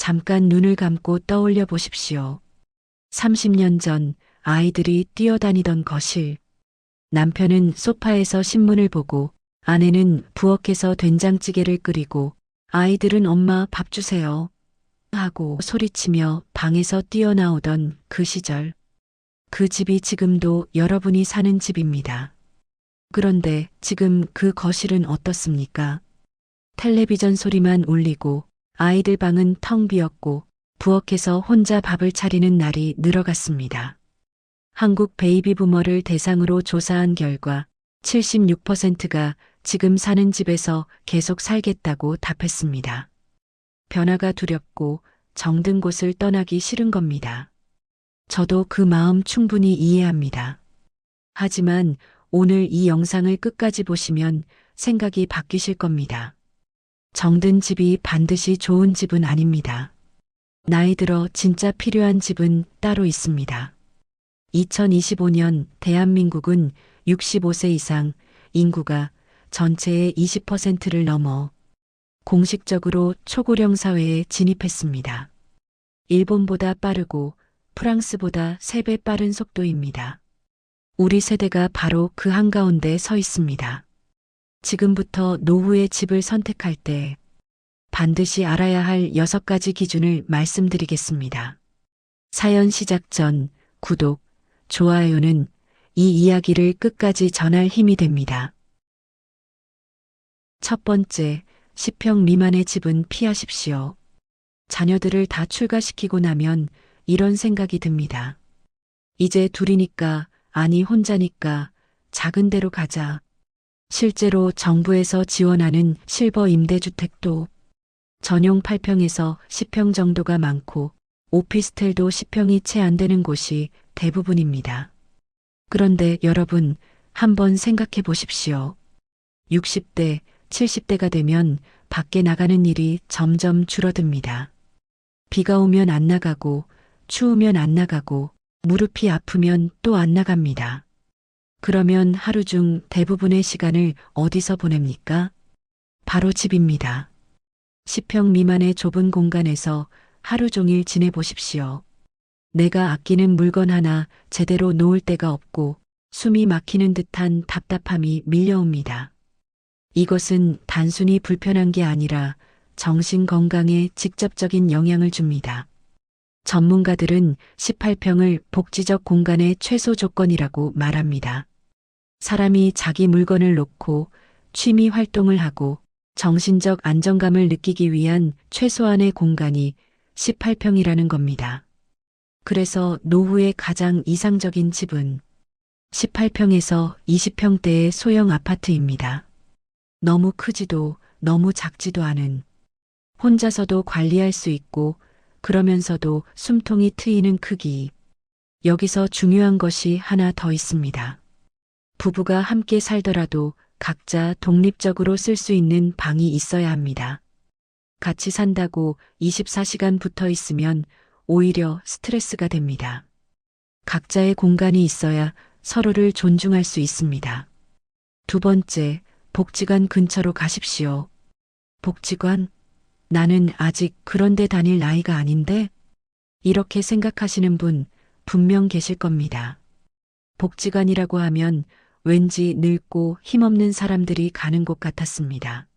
잠깐 눈을 감고 떠올려 보십시오. 30년 전 아이들이 뛰어다니던 거실. 남편은 소파에서 신문을 보고 아내는 부엌에서 된장찌개를 끓이고 아이들은 엄마 밥 주세요 하고 소리치며 방에서 뛰어나오던 그 시절. 그 집이 지금도 여러분이 사는 집입니다. 그런데 지금 그 거실은 어떻습니까? 텔레비전 소리만 울리고 아이들 방은 텅 비었고 부엌에서 혼자 밥을 차리는 날이 늘어갔습니다. 한국 베이비 부머를 대상으로 조사한 결과 76%가 지금 사는 집에서 계속 살겠다고 답했습니다. 변화가 두렵고 정든 곳을 떠나기 싫은 겁니다. 저도 그 마음 충분히 이해합니다. 하지만 오늘 이 영상을 끝까지 보시면 생각이 바뀌실 겁니다. 정든 집이 반드시 좋은 집은 아닙니다. 나이 들어 진짜 필요한 집은 따로 있습니다. 2025년 대한민국은 65세 이상 인구가 전체의 20%를 넘어 공식적으로 초고령 사회에 진입했습니다. 일본보다 빠르고 프랑스보다 3배 빠른 속도입니다. 우리 세대가 바로 그 한가운데 서 있습니다. 지금부터 노후의 집을 선택할 때 반드시 알아야 할 6가지 기준을 말씀드리겠습니다. 사연 시작 전 구독, 좋아요는 이 이야기를 끝까지 전할 힘이 됩니다. 첫 번째, 10평 미만의 집은 피하십시오. 자녀들을 다 출가시키고 나면 이런 생각이 듭니다. 이제 둘이니까, 아니 혼자니까 작은 데로 가자. 실제로 정부에서 지원하는 실버 임대주택도 전용 8평에서 10평 정도가 많고 오피스텔도 10평이 채 안 되는 곳이 대부분입니다. 그런데 여러분, 한번 생각해 보십시오. 60대, 70대가 되면 밖에 나가는 일이 점점 줄어듭니다. 비가 오면 안 나가고, 추우면 안 나가고, 무릎이 아프면 또 안 나갑니다. 그러면 하루 중 대부분의 시간을 어디서 보냅니까? 바로 집입니다. 10평 미만의 좁은 공간에서 하루 종일 지내보십시오. 내가 아끼는 물건 하나 제대로 놓을 데가 없고 숨이 막히는 듯한 답답함이 밀려옵니다. 이것은 단순히 불편한 게 아니라 정신 건강에 직접적인 영향을 줍니다. 전문가들은 18평을 복지적 공간의 최소 조건이라고 말합니다. 사람이 자기 물건을 놓고 취미 활동을 하고 정신적 안정감을 느끼기 위한 최소한의 공간이 18평이라는 겁니다. 그래서 노후의 가장 이상적인 집은 18평에서 20평대의 소형 아파트입니다. 너무 크지도 너무 작지도 않은, 혼자서도 관리할 수 있고 그러면서도 숨통이 트이는 크기. 여기서 중요한 것이 하나 더 있습니다. 부부가 함께 살더라도 각자 독립적으로 쓸 수 있는 방이 있어야 합니다. 같이 산다고 24시간 붙어 있으면 오히려 스트레스가 됩니다. 각자의 공간이 있어야 서로를 존중할 수 있습니다. 두 번째, 복지관 근처로 가십시오. 복지관? 나는 아직 그런 데 다닐 나이가 아닌데? 이렇게 생각하시는 분 분명 계실 겁니다. 복지관이라고 하면 왠지 늙고 힘없는 사람들이 가는 곳 같았습니다.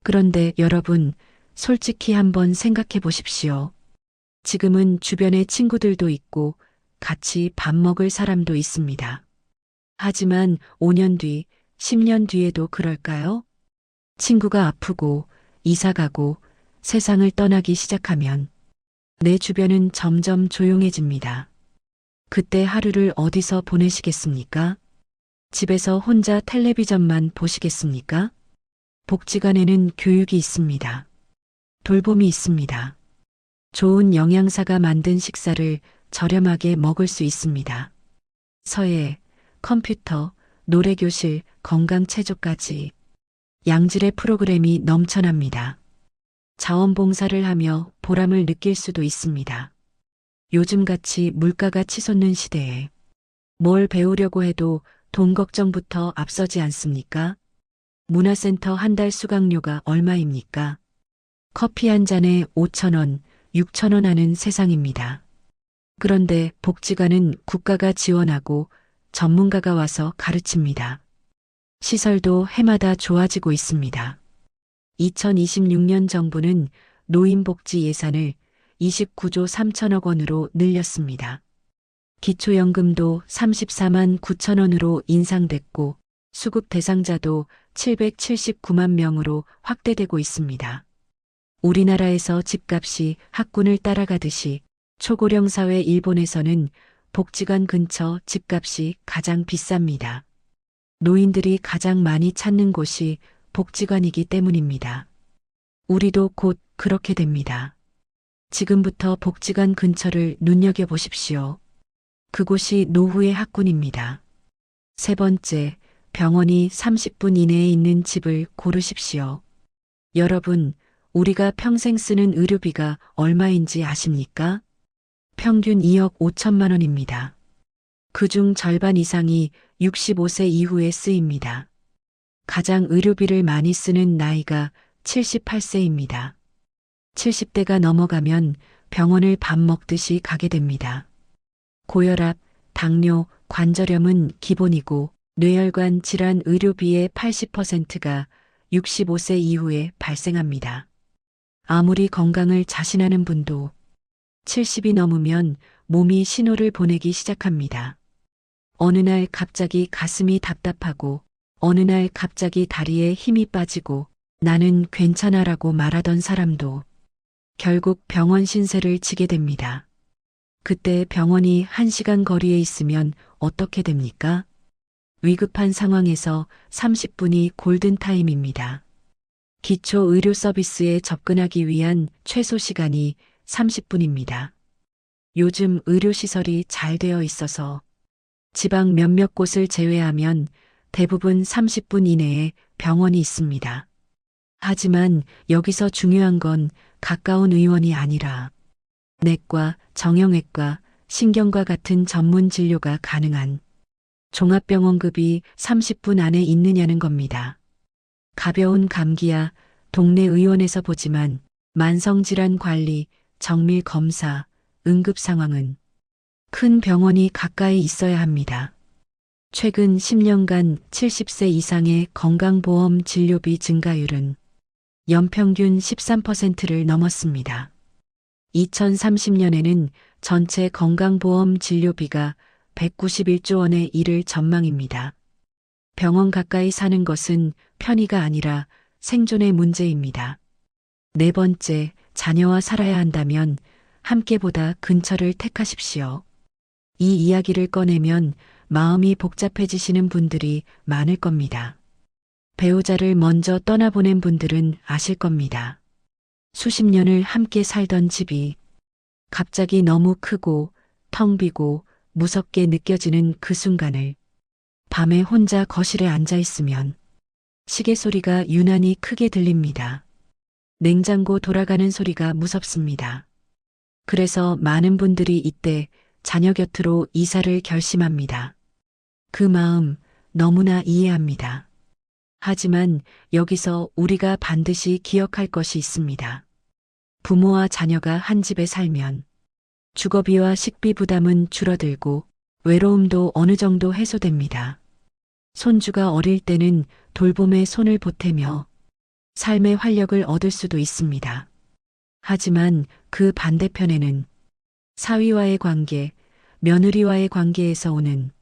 그런데 여러분, 솔직히 한번 생각해 보십시오. 지금은 주변에 친구들도 있고 같이 밥 먹을 사람도 있습니다. 하지만 5년 뒤, 10년 뒤에도 그럴까요? 친구가 아프고 이사 가고 세상을 떠나기 시작하면 내 주변은 점점 조용해집니다. 그때 하루를 어디서 보내시겠습니까? 집에서 혼자 텔레비전만 보시겠습니까? 복지관에는 교육이 있습니다. 돌봄이 있습니다. 좋은 영양사가 만든 식사를 저렴하게 먹을 수 있습니다. 서예, 컴퓨터, 노래교실, 건강체조까지 양질의 프로그램이 넘쳐납니다. 자원봉사를 하며 보람을 느낄 수도 있습니다. 요즘같이 물가가 치솟는 시대에 뭘 배우려고 해도 돈 걱정부터 앞서지 않습니까? 문화센터 한 달 수강료가 얼마입니까? 커피 한 잔에 5,000원, 6천원 하는 세상입니다. 그런데 복지관은 국가가 지원하고 전문가가 와서 가르칩니다. 시설도 해마다 좋아지고 있습니다. 2026년 정부는 노인복지 예산을 29조 3천억 원으로 늘렸습니다. 기초연금도 34만 9천 원으로 인상됐고 수급 대상자도 779만 명으로 확대되고 있습니다. 우리나라에서 집값이 학군을 따라가듯이 초고령 사회 일본에서는 복지관 근처 집값이 가장 비쌉니다. 노인들이 가장 많이 찾는 곳이 복지관이기 때문입니다. 우리도 곧 그렇게 됩니다. 지금부터 복지관 근처를 눈여겨보십시오. 그곳이 노후의 학군입니다. 세 번째, 병원이 30분 이내에 있는 집을 고르십시오. 여러분, 우리가 평생 쓰는 의료비가 얼마인지 아십니까? 평균 2억 5천만 원입니다. 그중 절반 이상이 65세 이후에 쓰입니다. 가장 의료비를 많이 쓰는 나이가 78세입니다. 70대가 넘어가면 병원을 밥 먹듯이 가게 됩니다. 고혈압, 당뇨, 관절염은 기본이고 뇌혈관 질환 의료비의 80%가 65세 이후에 발생합니다. 아무리 건강을 자신하는 분도 70이 넘으면 몸이 신호를 보내기 시작합니다. 어느 날 갑자기 가슴이 답답하고 어느 날 갑자기 다리에 힘이 빠지고 나는 괜찮아라고 말하던 사람도 결국 병원 신세를 지게 됩니다. 그때 병원이 1시간 거리에 있으면 어떻게 됩니까? 위급한 상황에서 30분이 골든타임입니다. 기초 의료 서비스에 접근하기 위한 최소 시간이 30분입니다. 요즘 의료시설이 잘 되어 있어서 지방 몇몇 곳을 제외하면 대부분 30분 이내에 병원이 있습니다. 하지만 여기서 중요한 건 가까운 의원이 아니라 내과, 정형외과, 신경과 같은 전문 진료가 가능한 종합병원급이 30분 안에 있느냐는 겁니다. 가벼운 감기야 동네 의원에서 보지만 만성질환 관리, 정밀 검사, 응급 상황은 큰 병원이 가까이 있어야 합니다. 최근 10년간 70세 이상의 건강보험 진료비 증가율은 연평균 13%를 넘었습니다. 2030년에는 전체 건강보험 진료비가 191조 원에 이를 전망입니다. 병원 가까이 사는 것은 편의가 아니라 생존의 문제입니다. 네 번째, 자녀와 살아야 한다면 함께보다 근처를 택하십시오. 이 이야기를 꺼내면 마음이 복잡해지시는 분들이 많을 겁니다. 배우자를 먼저 떠나보낸 분들은 아실 겁니다. 수십 년을 함께 살던 집이 갑자기 너무 크고 텅 비고 무섭게 느껴지는 그 순간을 밤에 혼자 거실에 앉아 있으면 시계 소리가 유난히 크게 들립니다. 냉장고 돌아가는 소리가 무섭습니다. 그래서 많은 분들이 이때 자녀 곁으로 이사를 결심합니다. 그 마음 너무나 이해합니다. 하지만 여기서 우리가 반드시 기억할 것이 있습니다. 부모와 자녀가 한 집에 살면 주거비와 식비 부담은 줄어들고 외로움도 어느 정도 해소됩니다. 손주가 어릴 때는 돌봄에 손을 보태며 삶의 활력을 얻을 수도 있습니다. 하지만 그 반대편에는 사위와의 관계, 며느리와의 관계에서 오는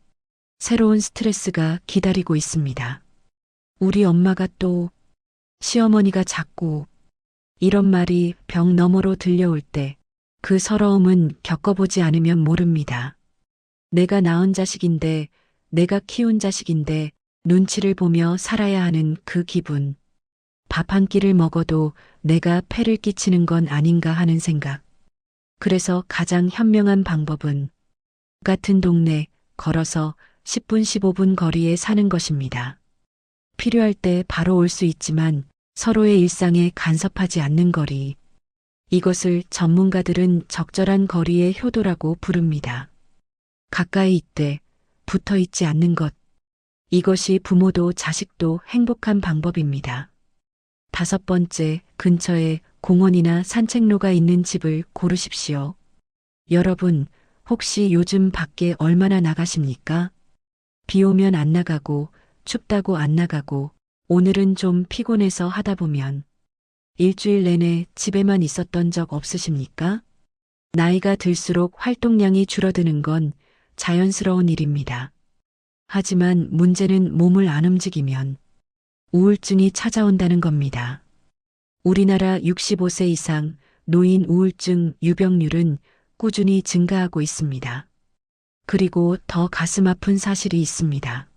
새로운 스트레스가 기다리고 있습니다. 우리 엄마가 또, 시어머니가 자꾸, 이런 말이 벽 너머로 들려올 때 그 서러움은 겪어보지 않으면 모릅니다. 내가 낳은 자식인데, 내가 키운 자식인데 눈치를 보며 살아야 하는 그 기분. 밥 한 끼를 먹어도 내가 폐를 끼치는 건 아닌가 하는 생각. 그래서 가장 현명한 방법은 같은 동네 걸어서 10분 15분 거리에 사는 것입니다. 필요할 때 바로 올 수 있지만 서로의 일상에 간섭하지 않는 거리. 이것을 전문가들은 적절한 거리의 효도라고 부릅니다. 가까이 있되 붙어 있지 않는 것. 이것이 부모도 자식도 행복한 방법입니다. 다섯 번째, 근처에 공원이나 산책로가 있는 집을 고르십시오. 여러분, 혹시 요즘 밖에 얼마나 나가십니까? 비 오면 안 나가고, 춥다고 안 나가고, 오늘은 좀 피곤해서 하다 보면 일주일 내내 집에만 있었던 적 없으십니까? 나이가 들수록 활동량이 줄어드는 건 자연스러운 일입니다. 하지만 문제는 몸을 안 움직이면 우울증이 찾아온다는 겁니다. 우리나라 65세 이상 노인 우울증 유병률은 꾸준히 증가하고 있습니다. 그리고 더 가슴 아픈 사실이 있습니다.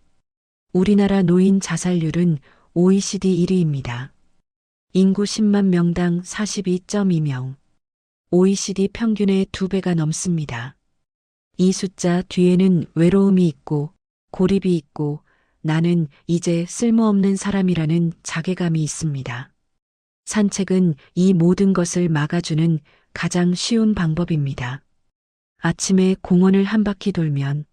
우리나라 노인 자살률은 OECD 1위입니다. 인구 10만 명당 42.2명. OECD 평균의 2배가 넘습니다. 이 숫자 뒤에는 외로움이 있고 고립이 있고 나는 이제 쓸모없는 사람이라는 자괴감이 있습니다. 산책은 이 모든 것을 막아주는 가장 쉬운 방법입니다. 아침에 공원을 한 바퀴 돌면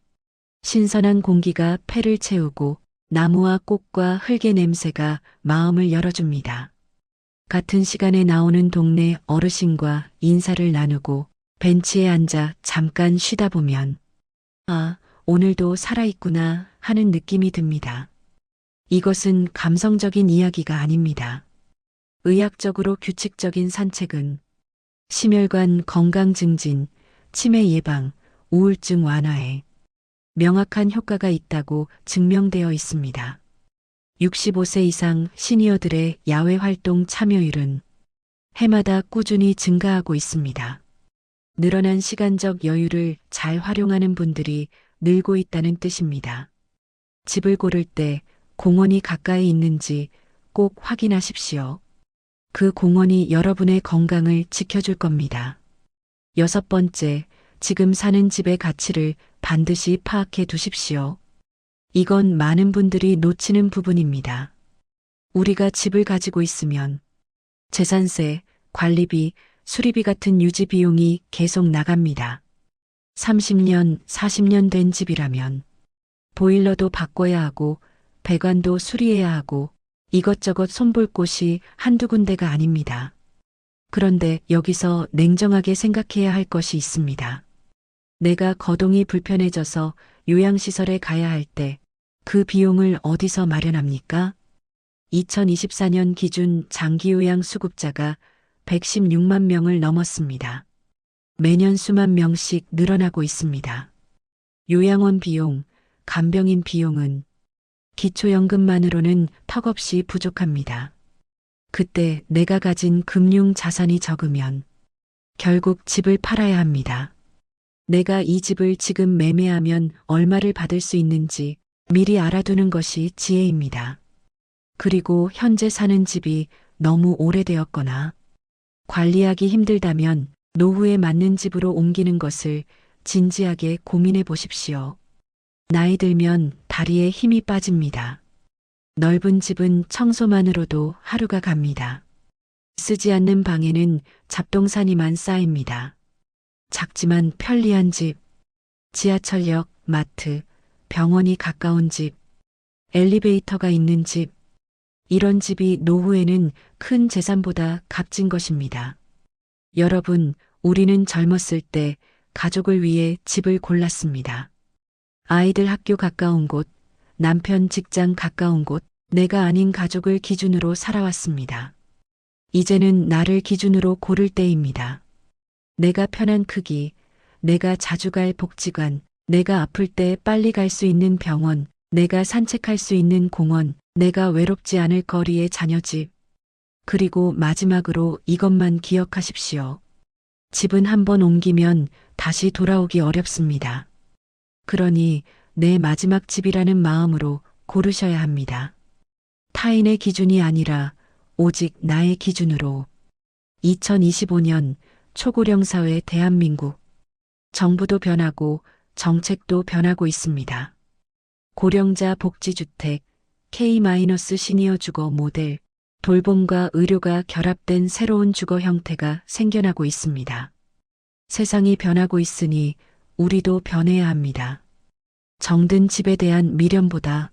신선한 공기가 폐를 채우고 나무와 꽃과 흙의 냄새가 마음을 열어줍니다. 같은 시간에 나오는 동네 어르신과 인사를 나누고 벤치에 앉아 잠깐 쉬다 보면 아, 오늘도 살아있구나 하는 느낌이 듭니다. 이것은 감성적인 이야기가 아닙니다. 의학적으로 규칙적인 산책은 심혈관 건강 증진, 치매 예방, 우울증 완화에 명확한 효과가 있다고 증명되어 있습니다. 65세 이상 시니어들의 야외 활동 참여율은 해마다 꾸준히 증가하고 있습니다. 늘어난 시간적 여유를 잘 활용하는 분들이 늘고 있다는 뜻입니다. 집을 고를 때 공원이 가까이 있는지 꼭 확인하십시오. 그 공원이 여러분의 건강을 지켜줄 겁니다. 6번째, 지금 사는 집의 가치를 반드시 파악해 두십시오. 이건 많은 분들이 놓치는 부분입니다. 우리가 집을 가지고 있으면 재산세, 관리비, 수리비 같은 유지 비용이 계속 나갑니다. 30년, 40년 된 집이라면 보일러도 바꿔야 하고 배관도 수리해야 하고 이것저것 손볼 곳이 한두 군데가 아닙니다. 그런데 여기서 냉정하게 생각해야 할 것이 있습니다. 내가 거동이 불편해져서 요양시설에 가야 할 때 그 비용을 어디서 마련합니까? 2024년 기준 장기요양 수급자가 116만 명을 넘었습니다. 매년 수만 명씩 늘어나고 있습니다. 요양원 비용, 간병인 비용은 기초연금만으로는 턱없이 부족합니다. 그때 내가 가진 금융 자산이 적으면 결국 집을 팔아야 합니다. 내가 이 집을 지금 매매하면 얼마를 받을 수 있는지 미리 알아두는 것이 지혜입니다. 그리고 현재 사는 집이 너무 오래되었거나 관리하기 힘들다면 노후에 맞는 집으로 옮기는 것을 진지하게 고민해 보십시오. 나이 들면 다리에 힘이 빠집니다. 넓은 집은 청소만으로도 하루가 갑니다. 쓰지 않는 방에는 잡동사니만 쌓입니다. 작지만 편리한 집, 지하철역, 마트, 병원이 가까운 집, 엘리베이터가 있는 집, 이런 집이 노후에는 큰 재산보다 값진 것입니다. 여러분, 우리는 젊었을 때 가족을 위해 집을 골랐습니다. 아이들 학교 가까운 곳, 남편 직장 가까운 곳, 내가 아닌 가족을 기준으로 살아왔습니다. 이제는 나를 기준으로 고를 때입니다. 내가 편한 크기, 내가 자주 갈 복지관, 내가 아플 때 빨리 갈 수 있는 병원, 내가 산책할 수 있는 공원, 내가 외롭지 않을 거리의 자녀집. 그리고 마지막으로 이것만 기억하십시오. 집은 한번 옮기면 다시 돌아오기 어렵습니다. 그러니 내 마지막 집이라는 마음으로 고르셔야 합니다. 타인의 기준이 아니라 오직 나의 기준으로. 2025년 초고령 사회 대한민국. 정부도 변하고 정책도 변하고 있습니다. 고령자 복지주택, K-시니어 주거 모델, 돌봄과 의료가 결합된 새로운 주거 형태가 생겨나고 있습니다. 세상이 변하고 있으니 우리도 변해야 합니다. 정든 집에 대한 미련보다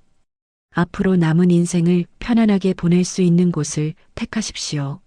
앞으로 남은 인생을 편안하게 보낼 수 있는 곳을 택하십시오.